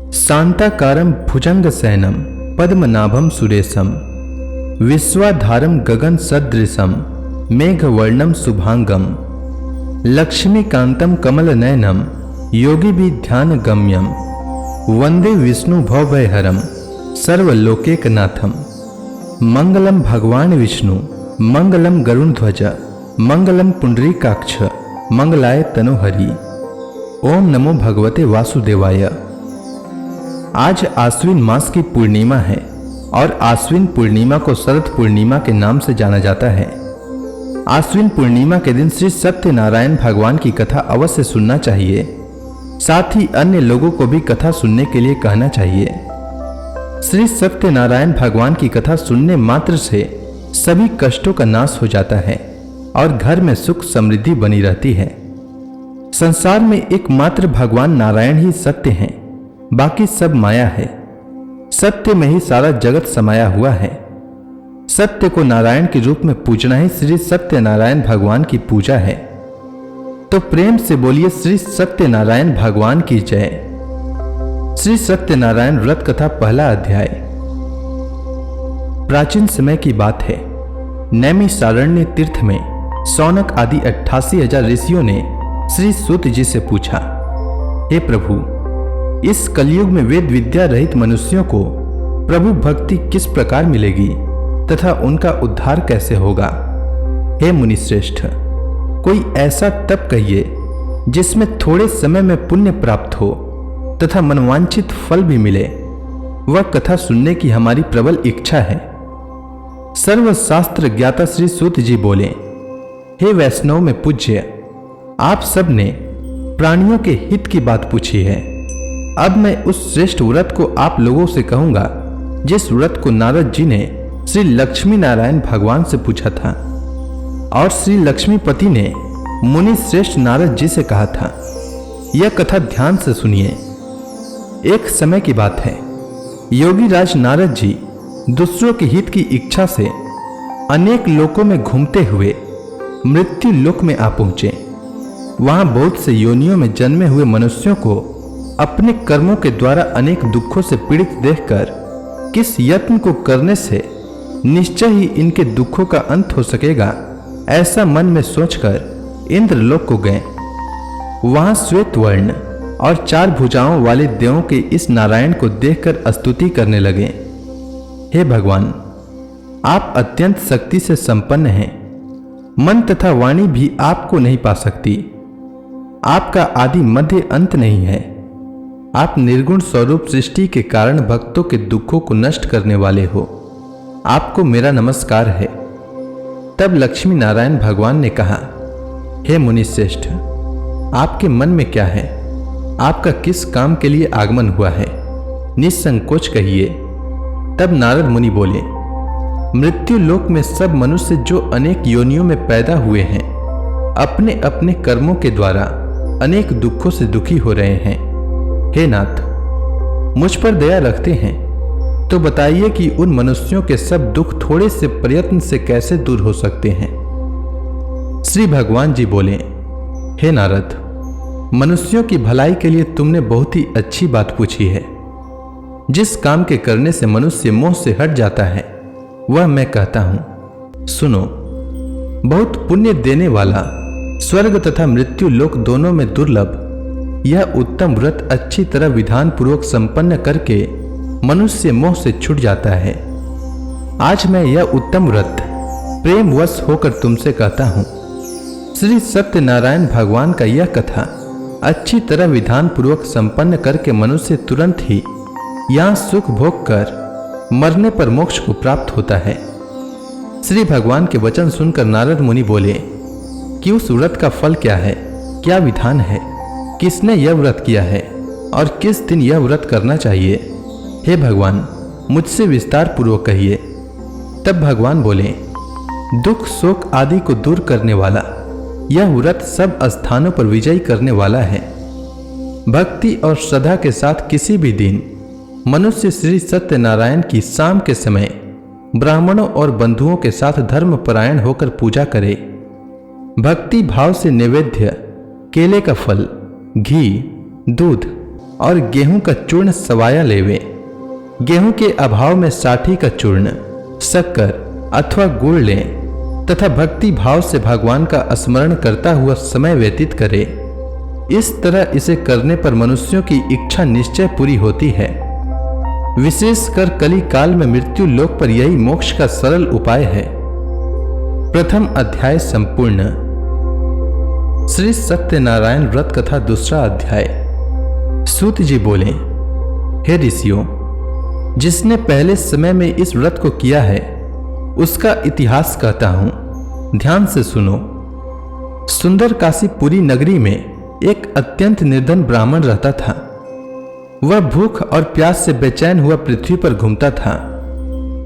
शांताकारं भुजंगशयनं पद्मनाभं सुरेशं विश्वाधारं गगन सदृशं मेघवर्णं शुभांगं लक्ष्मीकांतं कमलनयनं योगिभिर्ध्यानगम्यं वंदे विष्णु भवभयहरं सर्वलोकैकनाथं। मंगलम भगवान विष्णु, मंगलम गरुड़ध्वज, मंगलम पुंडरीकाक्ष, मंगलाय तनोहरि। ओम नमो भगवते वासुदेवाय। आज आश्विन मास की पूर्णिमा है और आश्विन पूर्णिमा को शरद पूर्णिमा के नाम से जाना जाता है। आश्विन पूर्णिमा के दिन श्री सत्यनारायण भगवान की कथा अवश्य सुनना चाहिए, साथ ही अन्य लोगों को भी कथा सुनने के लिए कहना चाहिए। श्री सत्यनारायण भगवान की कथा सुनने मात्र से सभी कष्टों का नाश हो जाता है और घर में सुख समृद्धि बनी रहती है। संसार में एकमात्र भगवान नारायण ही सत्य हैं, बाकी सब माया है। सत्य में ही सारा जगत समाया हुआ है। सत्य को नारायण के रूप में पूजना ही श्री सत्यनारायण भगवान की पूजा है। तो प्रेम से बोलिए श्री सत्यनारायण भगवान की जय। श्री सत्यनारायण व्रत कथा पहला अध्याय। प्राचीन समय की बात है। नैमिषारण्य तीर्थ में शौनक आदि 88,000 ऋषियों ने श्री सूत जी से पूछा, हे प्रभु, इस कलयुग में वेद विद्या रहित मनुष्यों को प्रभु भक्ति किस प्रकार मिलेगी तथा उनका उद्धार कैसे होगा। हे मुनिश्रेष्ठ, कोई ऐसा तप कहिए जिसमें थोड़े समय में पुण्य प्राप्त हो तथा मनवांछित फल भी मिले। वह कथा सुनने की हमारी प्रबल इच्छा है। सर्वशास्त्र ज्ञाता श्री सूत जी बोले, हे वैष्णव में पूज्य, आप सब ने प्राणियों के हित की बात पूछी है। अब मैं उस श्रेष्ठ व्रत को आप लोगों से कहूंगा जिस व्रत को नारद जी ने श्री लक्ष्मी नारायण भगवान से पूछा था और श्री लक्ष्मीपति ने मुनि श्रेष्ठ नारद जी से कहा था। यह कथा ध्यान से सुनिए। एक समय की बात है, योगी राज नारद जी दूसरों के हित की इच्छा से अनेक लोकों में घूमते हुए मृत्यु लोक में आ पहुंचे। वहां बहुत से योनियों में जन्मे हुए मनुष्यों को अपने कर्मों के द्वारा अनेक दुखों से पीड़ित देखकर किस यत्न को करने से निश्चय ही इनके दुखों का अंत हो सकेगा, ऐसा मन में सोचकर इंद्रलोक को गए। वहां श्वेत वर्ण और 4 भुजाओं वाले देवों के इस नारायण को देखकर स्तुति करने लगे। हे भगवान, आप अत्यंत शक्ति से संपन्न हैं। मन तथा वाणी भी आपको नहीं पा सकती। आपका आदि मध्य अंत नहीं है। आप निर्गुण स्वरूप सृष्टि के कारण भक्तों के दुखों को नष्ट करने वाले हो। आपको मेरा नमस्कार है। तब लक्ष्मी नारायण भगवान ने कहा, हे मुनिश्रेष्ठ, आपके मन में क्या है? आपका किस काम के लिए आगमन हुआ है? निसंकोच कहिए। तब नारद मुनि बोले, मृत्यु लोक में सब मनुष्य जो अनेक योनियों में पैदा हुए हैं, अपने अपने कर्मों के द्वारा अनेक दुखों से दुखी हो रहे हैं। हे नाथ, मुझ पर दया रखते हैं तो बताइए कि उन मनुष्यों के सब दुख थोड़े से प्रयत्न से कैसे दूर हो सकते हैं। श्री भगवान जी बोले, हे नारद, मनुष्यों की भलाई के लिए तुमने बहुत ही अच्छी बात पूछी है। जिस काम के करने से मनुष्य मोह से हट जाता है वह मैं कहता हूं, सुनो। बहुत पुण्य देने वाला, स्वर्ग तथा मृत्यु लोक दोनों में दुर्लभ यह उत्तम व्रत अच्छी तरह विधान पूर्वक संपन्न करके मनुष्य मोह से छूट जाता है। आज मैं यह उत्तम व्रत प्रेमवश होकर तुमसे कहता हूं। श्री सत्यनारायण भगवान का यह कथा अच्छी तरह विधान पूर्वक संपन्न करके मनुष्य तुरंत ही यहां सुख भोग कर मरने पर मोक्ष को प्राप्त होता है। श्री भगवान के वचन सुनकर नारद मुनि बोले कि उस व्रत का फल क्या है, क्या विधान है, किसने यह व्रत किया है और किस दिन यह व्रत करना चाहिए। हे भगवान, मुझसे विस्तार पूर्वक कहिए। तब भगवान बोले, दुख शोक आदि को दूर करने वाला यह व्रत सब स्थानों पर विजयी करने वाला है। भक्ति और श्रद्धा के साथ किसी भी दिन मनुष्य श्री सत्यनारायण की शाम के समय ब्राह्मणों और बंधुओं के साथ धर्मपरायण होकर पूजा करे। भक्ति भाव से नैवेद्य, केले का फल, घी, दूध और गेहूं का चूर्ण सवाया लेवे। गेहूं के अभाव में साठी का चूर्ण, शक्कर अथवा गुड़ लें तथा भक्ति भाव से भगवान का स्मरण करता हुआ समय व्यतीत करे। इस तरह इसे करने पर मनुष्यों की इच्छा निश्चय पूरी होती है। विशेषकर कली काल में मृत्यु लोक पर यही मोक्ष का सरल उपाय है। प्रथम अध्याय संपूर्ण। श्री सत्यनारायण व्रत कथा दूसरा अध्याय। सूत जी बोले, हे ऋषियों, जिसने पहले समय में इस व्रत को किया है उसका इतिहास कहता हूं, ध्यान से सुनो। सुंदर काशीपुरी नगरी में एक अत्यंत निर्धन ब्राह्मण रहता था। वह भूख और प्यास से बेचैन हुआ पृथ्वी पर घूमता था।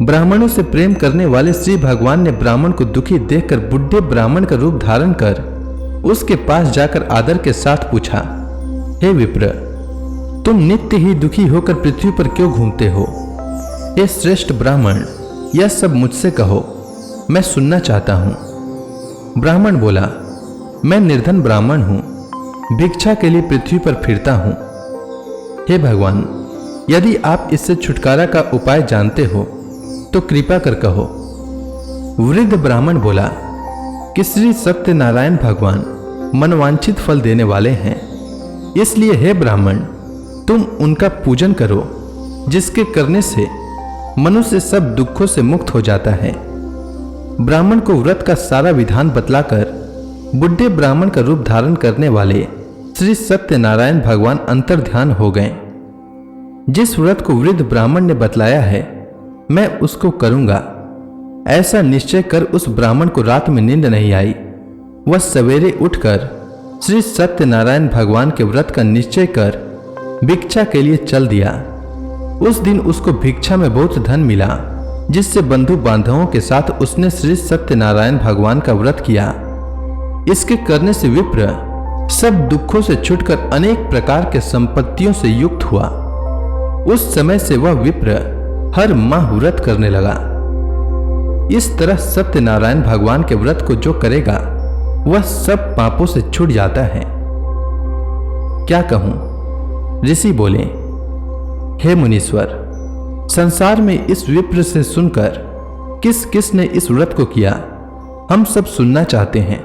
ब्राह्मणों से प्रेम करने वाले श्री भगवान ने ब्राह्मण को दुखी देखकर बुढ़े ब्राह्मण का रूप धारण कर उसके पास जाकर आदर के साथ पूछा, हे विप्र, तुम नित्य ही दुखी होकर पृथ्वी पर क्यों घूमते हो? हे श्रेष्ठ ब्राह्मण, यह सब मुझसे कहो, मैं सुनना चाहता हूं। ब्राह्मण बोला, मैं निर्धन ब्राह्मण हूं, भिक्षा के लिए पृथ्वी पर फिरता हूं। हे भगवान, यदि आप इससे छुटकारा का उपाय जानते हो तो कृपा कर कहो। वृद्ध ब्राह्मण बोला कि श्री सत्यनारायण भगवान मनवांछित फल देने वाले हैं, इसलिए हे ब्राह्मण, तुम उनका पूजन करो, जिसके करने से मनुष्य सब दुखों से मुक्त हो जाता है। ब्राह्मण को व्रत का सारा विधान बतलाकर बुढ़े ब्राह्मण का रूप धारण करने वाले श्री सत्यनारायण भगवान अंतर्ध्यान हो गए। जिस व्रत को वृद्ध ब्राह्मण ने बतलाया है मैं उसको करूंगा, ऐसा निश्चय कर उस ब्राह्मण को रात में नींद नहीं आई। वह सवेरे उठकर श्री सत्यनारायण भगवान के व्रत का निश्चय कर भिक्षा के लिए चल दिया। उस दिन उसको भिक्षा में बहुत धन मिला, जिससे बंधु बांधवों के साथ उसने श्री सत्यनारायण भगवान का व्रत किया। इसके करने से विप्र सब दुखों से छुटकर अनेक प्रकार के संपत्तियों से युक्त हुआ। उस समय से वह विप्र हर माह व्रत करने लगा। इस तरह सत्यनारायण भगवान के व्रत को जो करेगा वह सब पापों से छूट जाता है। क्या कहूं? ऋषि बोले, हे मुनीश्वर, संसार में इस विप्र से सुनकर किस किस ने इस व्रत को किया हम सब सुनना चाहते हैं।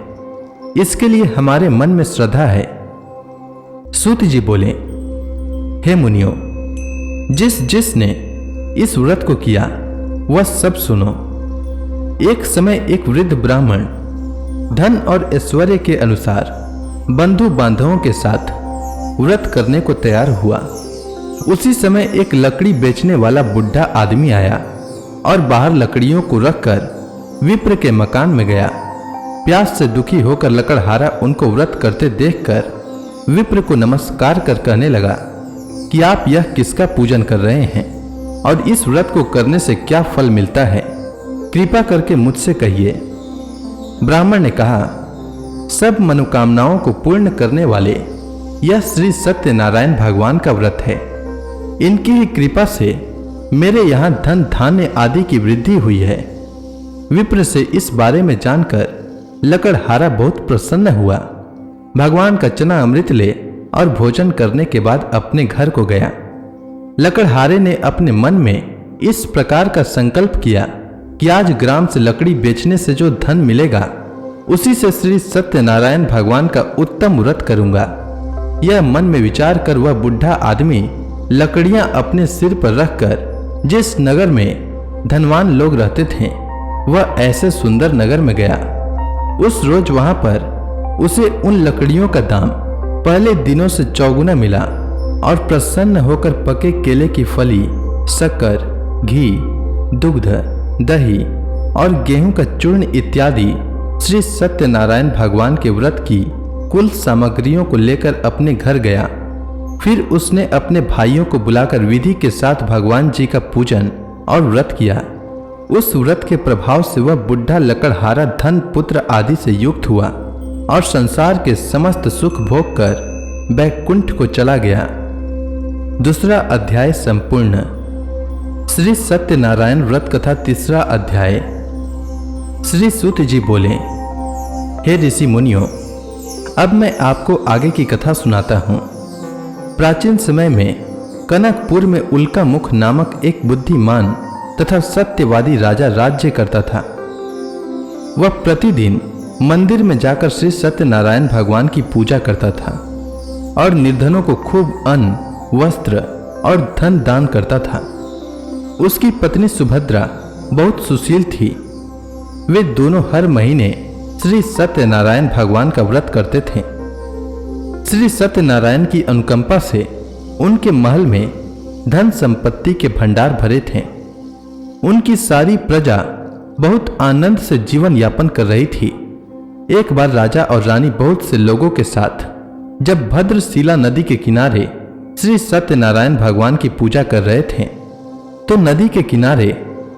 इसके लिए हमारे मन में श्रद्धा है। सूत जी बोले, हे मुनियों, जिस जिसने इस व्रत को किया वह सब सुनो। एक समय एक वृद्ध ब्राह्मण धन और ऐश्वर्य के अनुसार बंधु बांधवों के साथ व्रत करने को तैयार हुआ। उसी समय एक लकड़ी बेचने वाला बुढ़ा आदमी आया और बाहर लकड़ियों को रखकर विप्र के मकान में गया। प्यास से दुखी होकर लकड़हारा उनको व्रत करते देखकर विप्र को नमस्कार कर कहने लगा कि आप यह किसका पूजन कर रहे हैं और इस व्रत को करने से क्या फल मिलता है, कृपा करके मुझसे कहिए। ब्राह्मण ने कहा, सब मनोकामनाओं को पूर्ण करने वाले यह श्री सत्यनारायण भगवान का व्रत है। इनकी ही कृपा से मेरे यहाँ धन धान्य आदि की वृद्धि हुई है। विप्र से इस बारे में जानकर लकड़हारा बहुत प्रसन्न हुआ। भगवान का चना अमृत ले और भोजन करने के बाद अपने घर को गया। लकड़हारे ने अपने मन में इस प्रकार का संकल्प किया कि आज ग्राम से लकड़ी बेचने से जो धन मिलेगा उसी से श्री सत्यनारायण भगवान का उत्तम व्रत करूंगा। यह मन में विचार कर वह बुढ़ा आदमी लकड़ियां अपने सिर पर रखकर जिस नगर में धनवान लोग रहते थे वह ऐसे सुंदर नगर में गया। उस रोज वहां पर उसे उन लकड़ियों का दाम पहले दिनों से चौगुना मिला और प्रसन्न होकर पके केले की फली, शक्कर, घी, दुग्ध, दही और गेहूं का चूर्ण इत्यादि श्री सत्यनारायण भगवान के व्रत की कुल सामग्रियों को लेकर अपने घर गया। फिर उसने अपने भाइयों को बुलाकर विधि के साथ भगवान जी का पूजन और व्रत किया। उस व्रत के प्रभाव से वह बुढ़ा लकड़हारा धन पुत्र आदि से युक्त हुआ और संसार के समस्त सुख भोग कर बैकुंठ को चला गया। दूसरा अध्याय संपूर्ण। श्री सत्यनारायण व्रत कथा तीसरा अध्याय। श्री सूत जी बोले, हे ऋषि मुनियों, अब मैं आपको आगे की कथा सुनाता हूं। प्राचीन समय में कनकपुर में उल्का मुख नामक एक बुद्धिमान तथा सत्यवादी राजा राज्य करता था। वह प्रतिदिन मंदिर में जाकर श्री सत्यनारायण भगवान की पूजा करता था और निर्धनों को खूब अन्न, वस्त्र और धन दान करता था। उसकी पत्नी सुभद्रा बहुत सुशील थी। वे दोनों हर महीने श्री सत्यनारायण भगवान का व्रत करते थे। श्री सत्यनारायण की अनुकंपा से उनके महल में धन संपत्ति के भंडार भरे थे। उनकी सारी प्रजा बहुत आनंद से जीवन यापन कर रही थी। एक बार राजा और रानी बहुत से लोगों के साथ जब भद्रशिला नदी के किनारे श्री सत्यनारायण भगवान की पूजा कर रहे थे तो नदी के किनारे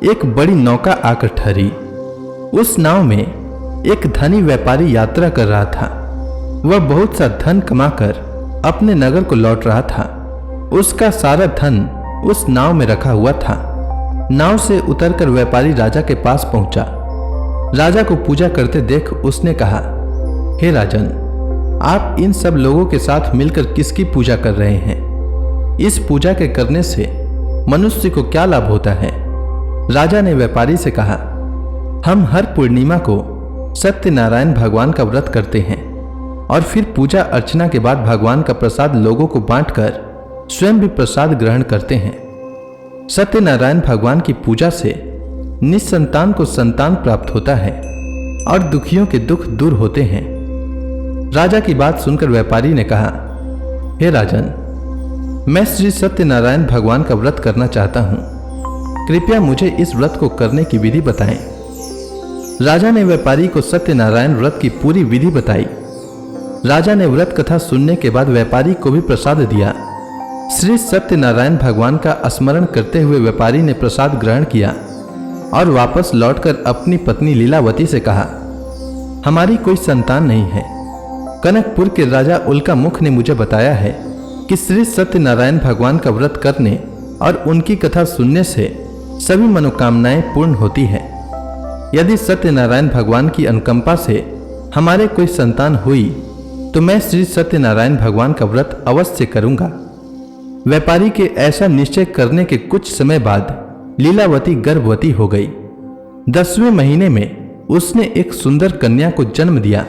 एक बड़ी नौका आकर ठहरी। उस नाव में एक धनी व्यापारी यात्रा कर रहा था। वह बहुत सा धन कमाकर अपने नगर को लौट रहा था। उसका सारा धन उस नाव में रखा हुआ था। नाव से उतरकर व्यापारी राजा के पास पहुंचा। राजा को पूजा करते देख उसने कहा, हे राजन, आप इन सब लोगों के साथ मिलकर किसकी पूजा कर रहे हैं? इस पूजा के करने से मनुष्य को क्या लाभ होता है? राजा ने व्यापारी से कहा, हम हर पूर्णिमा को सत्यनारायण भगवान का व्रत करते हैं और फिर पूजा अर्चना के बाद भगवान का प्रसाद लोगों को बांटकर स्वयं भी प्रसाद ग्रहण करते हैं। सत्यनारायण भगवान की पूजा से निसंतान को संतान प्राप्त होता है और दुखियों के दुख दूर होते हैं। राजा की बात सुनकर व्यापारी ने कहा, हे राजन, मैं श्री सत्यनारायण भगवान का व्रत करना चाहता हूँ। कृपया मुझे इस व्रत को करने की विधि बताएं। राजा ने व्यापारी को सत्यनारायण व्रत की पूरी विधि बताई। राजा ने व्रत कथा सुनने के बाद व्यापारी को भी प्रसाद दिया। श्री सत्यनारायण भगवान का स्मरण करते हुए व्यापारी ने प्रसाद ग्रहण किया और वापस लौटकर अपनी पत्नी लीलावती से कहा, हमारी कोई संतान नहीं है। कनकपुर के राजा उल्का मुख ने मुझे बताया है कि श्री सत्यनारायण भगवान का व्रत करने और उनकी कथा सुनने से सभी मनोकामनाएं पूर्ण होती है। यदि सत्यनारायण भगवान की अनुकंपा से हमारे कोई संतान हुई तो मैं श्री सत्यनारायण भगवान का व्रत अवश्य करूंगा। व्यापारी के ऐसा निश्चय करने के कुछ समय बाद लीलावती गर्भवती हो गई। 10वें महीने में उसने एक सुंदर कन्या को जन्म दिया।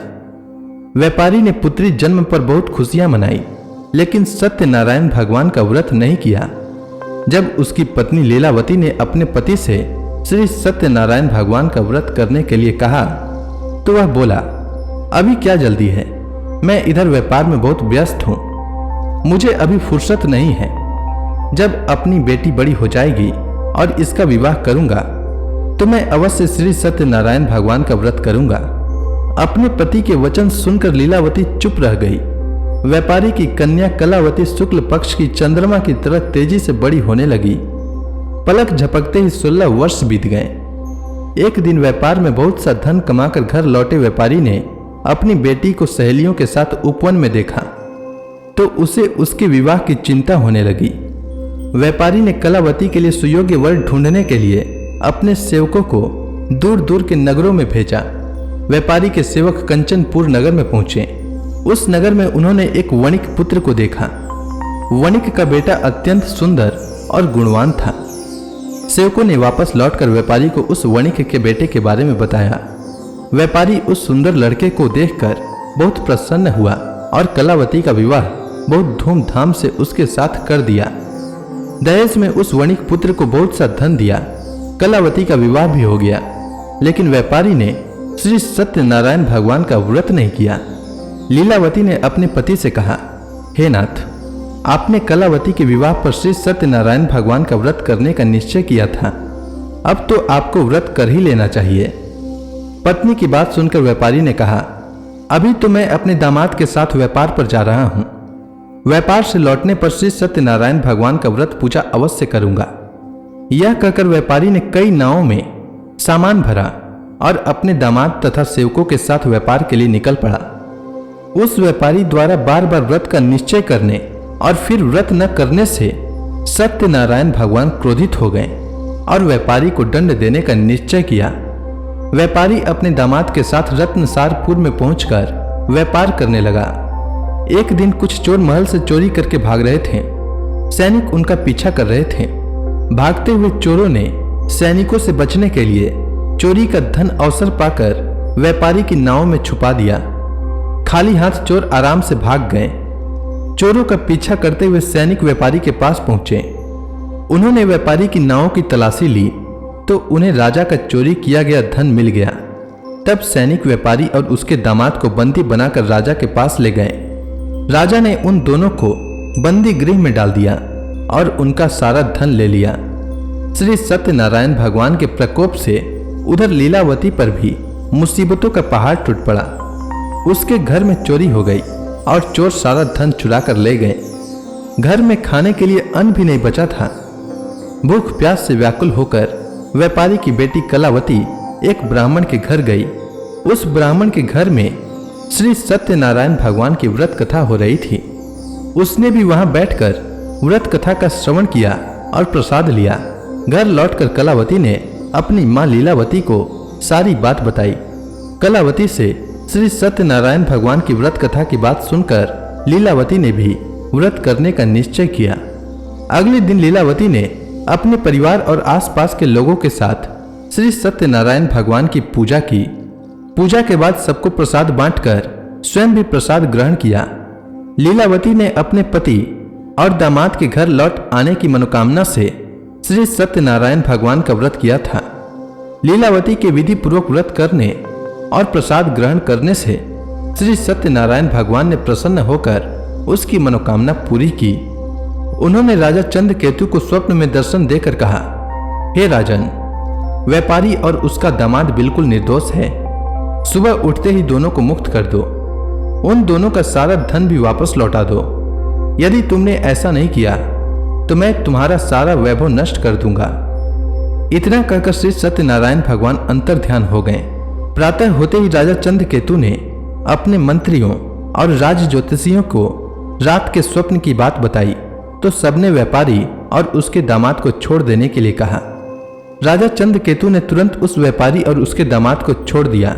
व्यापारी ने पुत्री जन्म पर बहुत खुशियां मनाई, लेकिन सत्यनारायण भगवान का व्रत नहीं किया। जब उसकी पत्नी लीलावती ने अपने पति से श्री सत्यनारायण भगवान का व्रत करने के लिए कहा तो वह बोला, अभी क्या जल्दी है, मैं इधर व्यापार में बहुत व्यस्त हूं, मुझे अभी फुर्सत नहीं है। जब अपनी बेटी बड़ी हो जाएगी और इसका विवाह करूंगा तो मैं अवश्य श्री सत्यनारायण भगवान का व्रत करूंगा। अपने पति के वचन सुनकर लीलावती चुप रह गई। व्यापारी की कन्या कलावती शुक्ल पक्ष की चंद्रमा की तरह तेजी से बड़ी होने लगी। पलक झपकते ही 16 वर्ष बीत गए। एक दिन व्यापार में बहुत सा धन कमाकर घर लौटे व्यापारी ने अपनी बेटी को सहेलियों के साथ उपवन में देखा तो उसे उसके विवाह की चिंता होने लगी। व्यापारी ने कलावती के लिए सुयोग्य वर ढूंढने के लिए अपने सेवकों को दूर दूर के नगरों में भेजा। व्यापारी के सेवक कंचनपुर नगर में पहुंचे। उस नगर में उन्होंने एक वणिक पुत्र को देखा। वणिक का बेटा अत्यंत सुंदर और गुणवान था। सेवकों ने वापस लौटकर व्यापारी को उस वणिक के बेटे के बारे में बताया। व्यापारी उस सुंदर लड़के को देखकर बहुत प्रसन्न हुआ और कलावती का विवाह बहुत धूमधाम से उसके साथ कर दिया। दहेज में उस वणिक पुत्र को बहुत सा धन दिया। कलावती का विवाह भी हो गया, लेकिन व्यापारी ने श्री सत्यनारायण भगवान का व्रत नहीं किया। लीलावती ने अपने पति से कहा, हे नाथ, आपने कलावती के विवाह पर श्री सत्यनारायण भगवान का व्रत करने का निश्चय किया था, अब तो आपको व्रत कर ही लेना चाहिए। पत्नी की बात सुनकर व्यापारी ने कहा, अभी तो मैं अपने दामाद के साथ व्यापार पर जा रहा हूं। व्यापार से लौटने पर श्री सत्यनारायण भगवान का व्रत पूजा अवश्य करूंगा। यह कहकर व्यापारी ने कई नावों में सामान भरा और अपने दामाद तथा सेवकों के साथ व्यापार के लिए निकल पड़ा। उस व्यापारी द्वारा बार बार व्रत का निश्चय करने और फिर व्रत न करने से सत्यनारायण भगवान क्रोधित हो गए और व्यापारी को दंड देने का निश्चय किया। व्यापारी अपने दामाद के साथ रत्नसारपुर में पहुंचकर व्यापार करने लगा। एक दिन कुछ चोर महल से चोरी करके भाग रहे थे। सैनिक उनका पीछा कर रहे थे। भागते हुए चोरों ने सैनिकों से बचने के लिए चोरी का धन अवसर पाकर व्यापारी की नाव में छुपा दिया। खाली हाथ चोर आराम से भाग गए। चोरों का पीछा करते हुए सैनिक व्यापारी के पास पहुंचे। उन्होंने व्यापारी की नाव की तलाशी ली तो उन्हें राजा का चोरी किया गया धन मिल गया। तब सैनिक व्यापारी और उसके दामाद को बंदी बनाकर राजा के पास ले गए। राजा ने उन दोनों को बंदी गृह में डाल दिया और उनका सारा धन ले लिया। श्री सत्यनारायण भगवान के प्रकोप से उधर लीलावती पर भी मुसीबतों का पहाड़ टूट पड़ा। उसके घर में चोरी हो गई और चोर सारा धन चुरा कर ले गए। घर में खाने के लिए अन्न भी नहीं बचा था। भूख प्यास से व्याकुल होकर व्यापारी की बेटी कलावती एक ब्राह्मण के घर गई। उस ब्राह्मण के घर में श्री सत्यनारायण भगवान की व्रत कथा हो रही थी। उसने भी वहां बैठकर व्रत कथा का श्रवण किया और प्रसाद लिया। घर लौटकर कलावती ने अपनी मां लीलावती को सारी बात बताई। कलावती से श्री सत्यनारायण भगवान की व्रत कथा की बात सुनकर लीलावती ने भी व्रत करने का निश्चय किया। अगले दिन लीलावती ने अपने परिवार और आसपास के लोगों के साथ श्री सत्यनारायण भगवान की पूजा की। पूजा के बाद सबको प्रसाद बांटकर स्वयं भी प्रसाद ग्रहण किया। लीलावती ने अपने पति और दामाद के घर लौट आने की मनोकामना से श्री सत्यनारायण भगवान का व्रत किया था। लीलावती के विधि पूर्वक व्रत करने और प्रसाद ग्रहण करने से श्री सत्यनारायण भगवान ने प्रसन्न होकर उसकी मनोकामना पूरी की। उन्होंने राजा चंद्रकेतु को स्वप्न में दर्शन देकर कहा, हे राजन, व्यापारी और उसका दामाद बिल्कुल निर्दोष है। सुबह उठते ही दोनों को मुक्त कर दो। उन दोनों का सारा धन भी वापस लौटा दो। यदि तुमने ऐसा नहीं किया तो मैं तुम्हारा सारा वैभव नष्ट कर दूंगा। इतना कहकर श्री सत्यनारायण भगवान अंतर ध्यान हो गए। प्रातः होते ही राजा चंद्रकेतु ने अपने मंत्रियों और राज ज्योतिषियों को रात के स्वप्न की बात बताई तो सबने व्यापारी और उसके दामाद को छोड़ देने के लिए कहा। राजा चंद्रकेतु ने तुरंत उस व्यापारी और उसके दामाद को छोड़ दिया।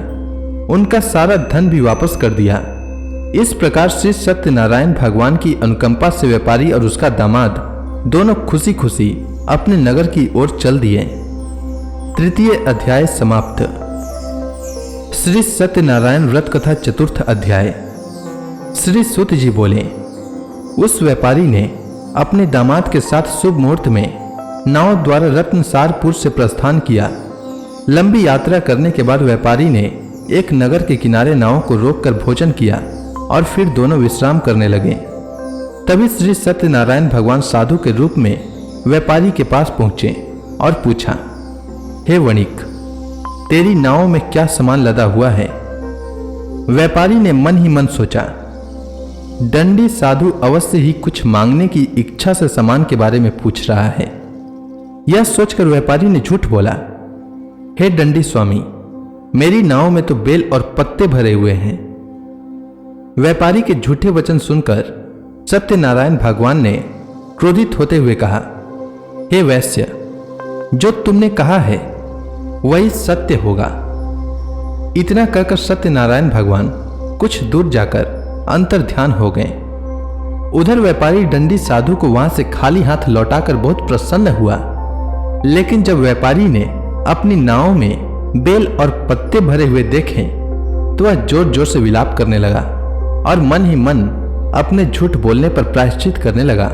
उनका सारा धन भी वापस कर दिया। इस प्रकार श्री सत्यनारायण भगवान की अनुकंपा से व्यापारी और उसका दामाद दोनों खुशी खुशी अपने नगर की ओर चल दिए। तृतीय अध्याय समाप्त। श्री सत्यनारायण व्रत कथा चतुर्थ अध्याय। श्री सूत जी बोले, उस व्यापारी ने अपने दामाद के साथ शुभ मुहूर्त में नाव द्वारा रत्नसारपुर से प्रस्थान किया। लंबी यात्रा करने के बाद व्यापारी ने एक नगर के किनारे नाव को रोककर भोजन किया और फिर दोनों विश्राम करने लगे। तभी श्री सत्यनारायण भगवान साधु के रूप में व्यापारी के पास पहुंचे और पूछा, हे वणिक, तेरी नाव में क्या सामान लदा हुआ है? व्यापारी ने मन ही मन सोचा, दंडी साधु अवश्य ही कुछ मांगने की इच्छा से सामान के बारे में पूछ रहा है। यह सोचकर व्यापारी ने झूठ बोला, हे दंडी स्वामी, मेरी नाव में तो बेल और पत्ते भरे हुए हैं। व्यापारी के झूठे वचन सुनकर सत्यनारायण भगवान ने क्रोधित होते हुए कहा, हे वैश्य, जो तुमने कहा है वही सत्य होगा। इतना कहकर सत्यनारायण भगवान कुछ दूर जाकर अंतर ध्यान हो गए। उधर व्यापारी दंडी साधु को वहां से खाली हाथ लौटाकर बहुत प्रसन्न हुआ। लेकिन जब व्यापारी ने अपनी नाव में बेल और पत्ते भरे हुए देखे तो वह जोर जोर से विलाप करने लगा और मन ही मन अपने झूठ बोलने पर प्रायश्चित करने लगा।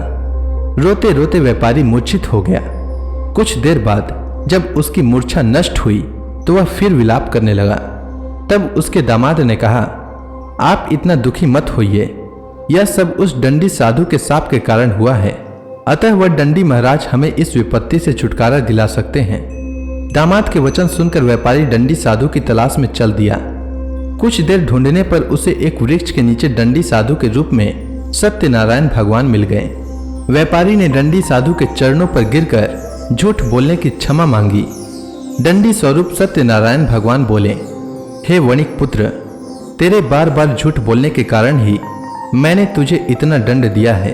रोते रोते व्यापारी मूर्छित हो गया। कुछ देर बाद जब उसकी मूर्छा नष्ट हुई तो वह फिर विलाप करने लगा। तब उसके दामाद ने कहा, आप इतना दुखी मत होइए, यह सब उस दंडी साधु के शाप के कारण हुआ है। अतः वह दंडी महाराज हमें इस विपत्ति से छुटकारा दिला सकते हैं। दामाद के वचन सुनकर व्यापारी दंडी साधु की तलाश में चल दिया। कुछ देर ढूंढने पर उसे एक वृक्ष के नीचे दंडी साधु के रूप में सत्यनारायण भगवान मिल गए। व्यापारी ने दंडी साधु के चरणों पर गिरकर झूठ बोलने की क्षमा मांगी। दंडी स्वरूप सत्यनारायण भगवान बोले, हे वणिक पुत्र, तेरे बार बार झूठ बोलने के कारण ही मैंने तुझे इतना दंड दिया है।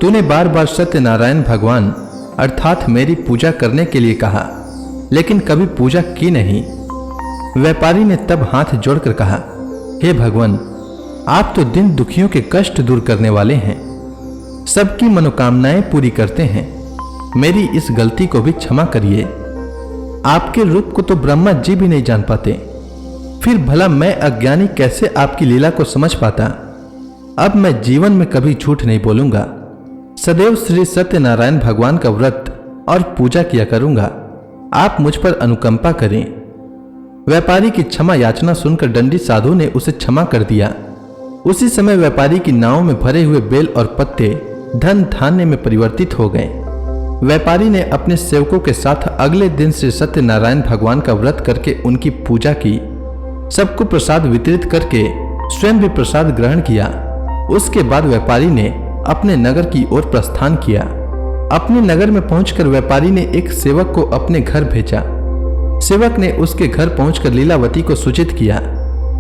तूने बार बार सत्यनारायण भगवान अर्थात मेरी पूजा करने के लिए कहा, लेकिन कभी पूजा की नहीं। व्यापारी ने तब हाथ जोड़कर कहा, हे भगवान, आप तो दिन दुखियों के कष्ट दूर करने वाले हैं, सबकी मनोकामनाएं पूरी करते हैं। मेरी इस गलती को भी क्षमा करिए। आपके रूप को तो ब्रह्मा जी भी नहीं जान पाते, फिर भला मैं अज्ञानी कैसे आपकी लीला को समझ पाता। अब मैं जीवन में कभी झूठ नहीं बोलूंगा, सदैव श्री सत्यनारायण भगवान का व्रत और पूजा किया करूंगा। आप मुझ पर अनुकंपा करें। व्यापारी की क्षमा याचना सुनकर दंडी साधु ने उसे क्षमा कर दिया। उसी समय व्यापारी की नाव में भरे हुए बेल और पत्ते धन धान्य में परिवर्तित हो गए। व्यापारी ने अपने सेवकों के साथ अगले दिन श्री सत्यनारायण भगवान का व्रत करके उनकी पूजा की। सबको प्रसाद वितरित करके स्वयं भी प्रसाद ग्रहण किया। उसके बाद व्यापारी ने अपने नगर की ओर प्रस्थान किया। अपने नगर में पहुंचकर व्यापारी ने एक सेवक को अपने घर भेजा। सेवक ने उसके घर पहुंचकर लीलावती को सूचित किया।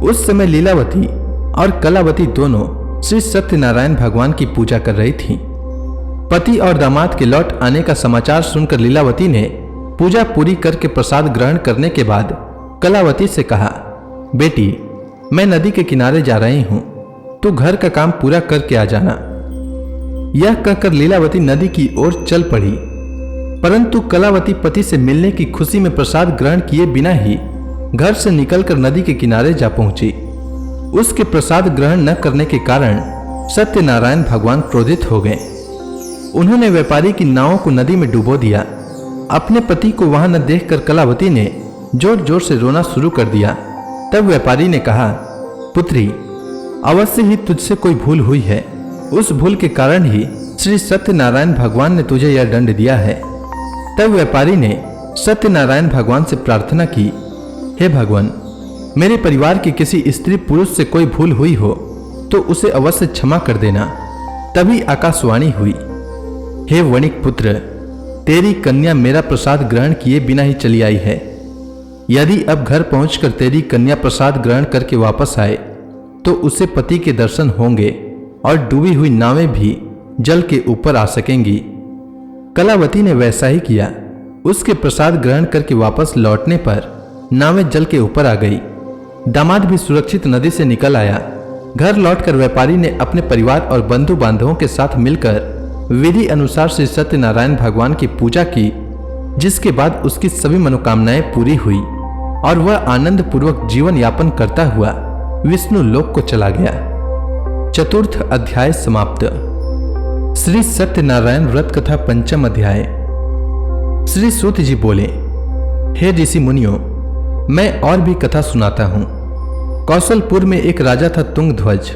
उस समय लीलावती और कलावती दोनों श्री सत्यनारायण भगवान की पूजा कर रही थीं। पति और दामाद के लौट आने का समाचार सुनकर लीलावती ने पूजा पूरी करके प्रसाद ग्रहण करने के बाद कलावती से कहा, बेटी, मैं नदी के किनारे जा रही हूं, तू घर का काम पूरा करके आ जाना। यह कहकर लीलावती नदी की ओर चल पड़ी, परंतु कलावती पति से मिलने की खुशी में प्रसाद ग्रहण किए बिना ही घर से निकलकर नदी के किनारे जा पहुंची। उसके प्रसाद ग्रहण न करने के कारण सत्यनारायण भगवान क्रोधित हो गए। उन्होंने व्यापारी की नावों को नदी में डुबो दिया। अपने पति को वहां न देखकर कलावती ने जोर जोर से रोना शुरू कर दिया। तब व्यापारी ने कहा, पुत्री, अवश्य ही तुझसे कोई भूल हुई है। उस भूल के कारण ही श्री सत्यनारायण भगवान ने तुझे यह दंड दिया है। तब व्यापारी ने सत्यनारायण भगवान से प्रार्थना की, हे भगवान, मेरे परिवार की किसी स्त्री पुरुष से कोई भूल हुई हो तो उसे अवश्य क्षमा कर देना। तभी आकाशवाणी हुई, हे वणिक पुत्र, तेरी कन्या मेरा प्रसाद ग्रहण किए बिना ही चली आई है। यदि अब घर पहुंचकर तेरी कन्या प्रसाद ग्रहण करके वापस आए तो उसे पति के दर्शन होंगे और डूबी हुई नावें भी जल के ऊपर आ सकेंगी। कलावती ने वैसा ही किया। उसके प्रसाद ग्रहण करके वापस लौटने पर नावें जल के ऊपर आ गई। दामाद भी सुरक्षित नदी से निकल आया। घर लौटकर व्यापारी ने अपने परिवार और बंधु बांधवों के साथ मिलकर विधि अनुसार श्री सत्यनारायण भगवान की पूजा की, जिसके बाद उसकी सभी मनोकामनाएं पूरी हुई और वह आनंद पूर्वक जीवन यापन करता हुआ विष्णु लोक को चला गया। चतुर्थ अध्याय समाप्त। श्री सत्यनारायण व्रत कथा पंचम अध्याय। श्री सूत जी बोले, हे ऋषि मुनियों, मैं और भी कथा सुनाता हूं। कौशलपुर में एक राजा था तुंगध्वज।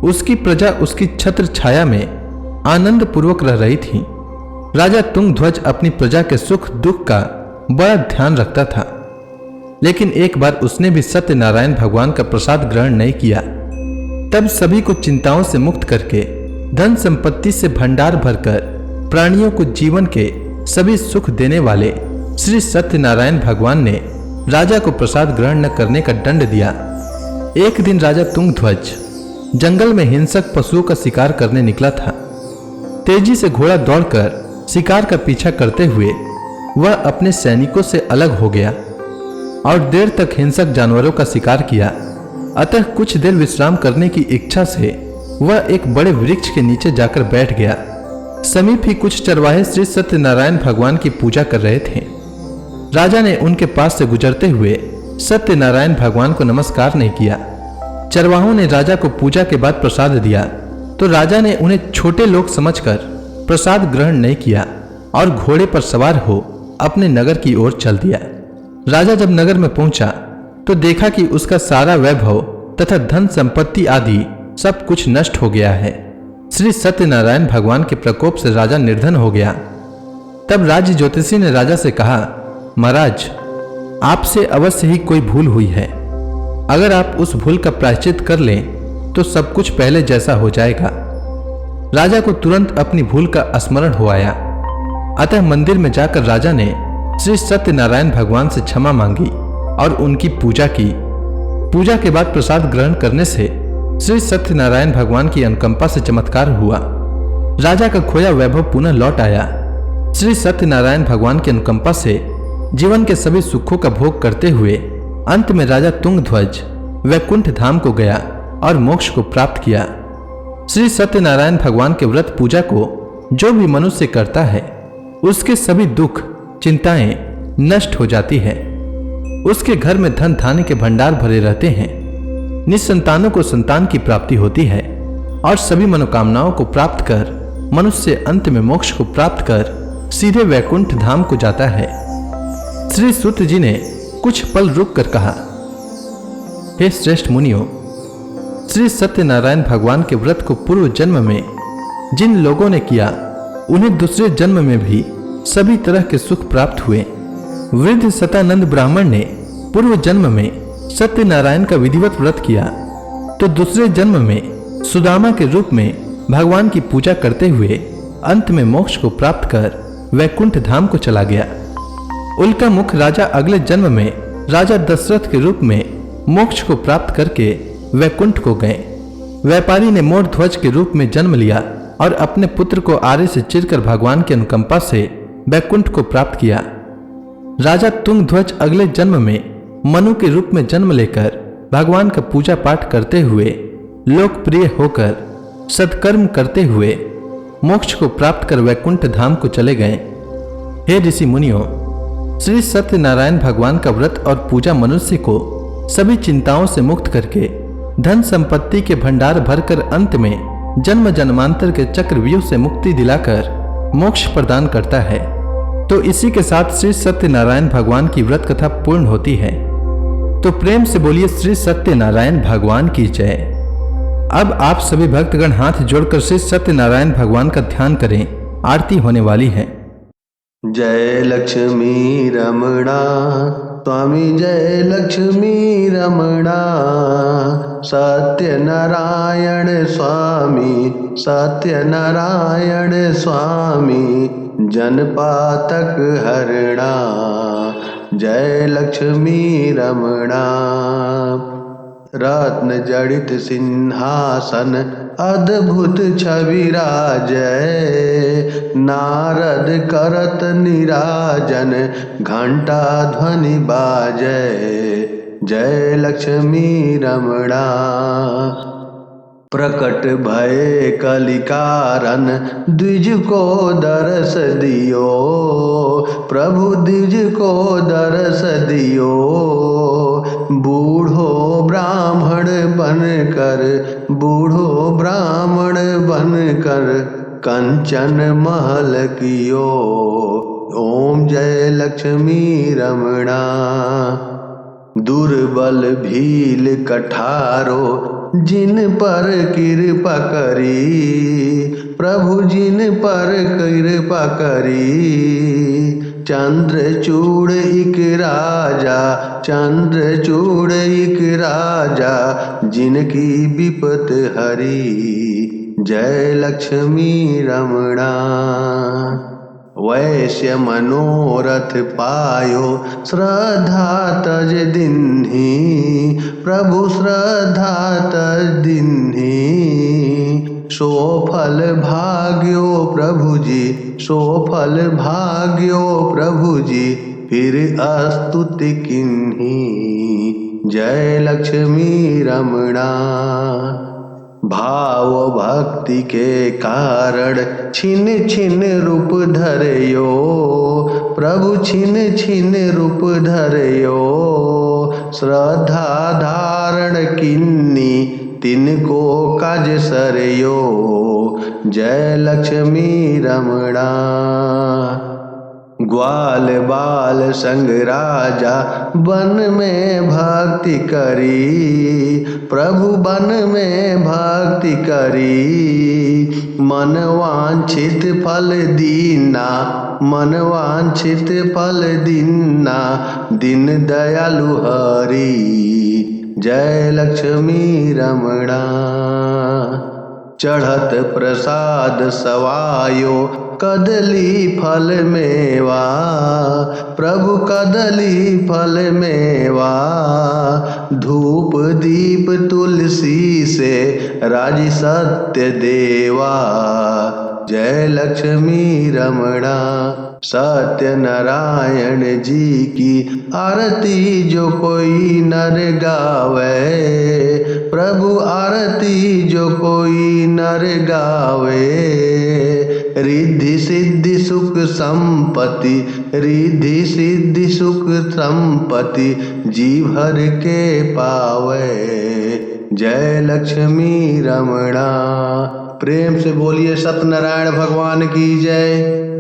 उसकी प्रजा उसकी छत्र छाया में आनंद पूर्वक रह रही थी। राजा तुंगध्वज अपनी प्रजा के सुख दुख का बड़ा ध्यान रखता था, लेकिन एक बार उसने भी सत्यनारायण भगवान का प्रसाद ग्रहण नहीं किया। तब सभी को चिंताओं से मुक्त करके धन संपत्ति से भंडार भरकर प्राणियों को जीवन के सभी सुख देने वाले श्री सत्यनारायण भगवान ने राजा को प्रसाद ग्रहण न करने का दंड दिया। एक दिन राजा तुंगध्वज जंगल में हिंसक पशुओं का शिकार करने निकला था। तेजी से घोड़ा दौड़कर शिकार का पीछा करते हुए वह अपने सैनिकों से अलग हो गया और देर तक हिंसक जानवरों का शिकार किया। अतः कुछ देर विश्राम करने की इच्छा से वह एक बड़े वृक्ष के नीचे जाकर बैठ गया। समीप ही कुछ चरवाहे श्री सत्यनारायण भगवान की पूजा कर रहे थे। राजा ने उनके पास से गुजरते हुए सत्यनारायण भगवान को नमस्कार नहीं किया। चरवाहों ने राजा को पूजा के बाद प्रसाद दिया तो राजा ने उन्हें छोटे लोग समझकर प्रसाद ग्रहण नहीं किया और घोड़े पर सवार हो अपने नगर की ओर चल दिया। राजा जब नगर में पहुंचा तो देखा कि उसका सारा वैभव तथा धन संपत्ति आदि सब कुछ नष्ट हो गया है। श्री सत्यनारायण भगवान के प्रकोप से राजा निर्धन हो गया। तब राज्य ज्योतिषी ने राजा से कहा, महाराज, आपसे अवश्य ही कोई भूल हुई है। अगर आप उस भूल का प्रायश्चित कर लें तो सब कुछ पहले जैसा हो जाएगा। राजा को तुरंत अपनी भूल का स्मरण हो आया। अतः मंदिर में जाकर राजा ने श्री सत्यनारायण भगवान से क्षमा मांगी और उनकी पूजा की। पूजा के बाद प्रसाद ग्रहण करने से श्री सत्यनारायण भगवान की अनुकंपा से चमत्कार हुआ। राजा का खोया वैभव पुनः लौट आया। श्री सत्यनारायण भगवान की अनुकंपा से जीवन के सभी सुखों का भोग करते हुए अंत में राजा तुंगध्वज वैकुंठ धाम को गया और मोक्ष को प्राप्त किया। श्री सत्यनारायण भगवान के व्रत पूजा को जो भी मनुष्य करता है उसके सभी दुख चिंताएं नष्ट हो जाती है। उसके घर में धन धान्य के भंडार भरे रहते हैं। निसंतानों को संतान की प्राप्ति होती है और सभी मनोकामनाओं को प्राप्त कर मनुष्य अंत में मोक्ष को प्राप्त कर सीधे वैकुंठ धाम को जाता है। श्री सूत जी ने कुछ पल रुक कर कहा, हे श्रेष्ठ मुनियों, श्री सत्यनारायण भगवान के व्रत को पूर्व जन्म में जिन लोगों ने किया उन्हें दूसरे जन्म में भी सभी तरह के सुख प्राप्त हुए। वृद्ध सतानंद ब्राह्मण ने पूर्व जन्म में सत्यनारायण का विधिवत व्रत किया तो दूसरे जन्म में सुदामा के रूप में भगवान की पूजा करते हुए अंत में मोक्ष को प्राप्त कर वैकुंठ धाम को चला गया। उल्का मुख राजा अगले जन्म में राजा दशरथ के रूप में मोक्ष को प्राप्त करके वैकुंठ को गए। व्यापारी ने मोर ध्वज के रूप में जन्म लिया और अपने पुत्र को आरे से चिरकर भगवान की अनुकंपा से वैकुंठ को प्राप्त किया। राजा तुंग ध्वज अगले जन्म में मनु के रूप में जन्म लेकर भगवान का पूजा पाठ करते हुए लोकप्रिय होकर सत्कर्म करते हुए मोक्ष को प्राप्त कर वैकुंठ धाम को चले गए। हे ऋषि मुनियों, श्री सत्यनारायण भगवान का व्रत और पूजा मनुष्य को सभी चिंताओं से मुक्त करके धन संपत्ति के भंडार भरकर अंत में जन्म जन्मांतर के चक्रव्यूह से मुक्ति दिलाकर मोक्ष प्रदान करता है। तो इसी के साथ श्री सत्यनारायण भगवान की व्रत कथा पूर्ण होती है। तो प्रेम से बोलिए श्री सत्यनारायण भगवान की जय। अब आप सभी भक्तगण हाथ जोड़कर श्री सत्यनारायण भगवान का ध्यान करें, आरती होने वाली है। जय लक्ष्मी रमणा स्वामी, जय लक्ष्मी रमणा, सत्यनारायण स्वामी, सत्यनारायण स्वामी, जनपातक हरणा, जय लक्ष्मी रमणा। रत्न जड़ित सिंहासन अद्भुत छवि राजय, नारद करत निराजन घंटा ध्वनि बाजय, जय लक्ष्मी रमणा। प्रकट भय कलिकारन द्विज को दरस दियो, प्रभु द्विज को दरस दियो, बूढ़ो ब्राह्मण बनकर, बूढ़ो ब्राह्मण बनकर कंचन महल कियो, ओम जय लक्ष्मी रमणा। दुर्बल भील कठारो जिन पर कृपा करी, प्रभु जिन पर कृपा करी, चंद्रचूड़ इक राजा, चंद्रचूड़ इक राजा, जिनकी विपत हरी, जय लक्ष्मी रमणा। वैश्य मनोरथ पायो श्रद्धा तज दिन्ही, प्रभु श्रद्धा तज दिन्ही, सो फल भाग्यो प्रभु जी, सो फल भाग्यो प्रभु जी, फिर स्तुति किन्ही, जय लक्ष्मी रमणा। भाव भक्ति के कारण छिन छिन रूप धरयो, प्रभु छिन छिन रूप धरयो, श्रद्धा धारण किन्नी तिनको काज सरयो, जय लक्ष्मी रमणा। ग्वाल बाल संग राजा वन में भक्ति करी, प्रभु वन में भक्ति करी, मन वांछित फल दीना, मन वांछित फल दीना, दिन दयालु हरि, जय लक्ष्मी रमणा। चढ़त प्रसाद सवायो कदली फल मेवा, प्रभु कदली फल मेवा, धूप दीप तुलसी से राजी सत्य देवा, जय लक्ष्मी रमणा। सत्य नारायण जी की आरती जो कोई नर गावे, प्रभु आरती जो कोई नर गावे, रिद्धि सिद्धि सुख संपत्ति, रिद्धि सिद्धि सुख संपत्ति जी भर के पावे। जय लक्ष्मी रमणा। प्रेम से बोलिए सत्यनारायण भगवान की जय।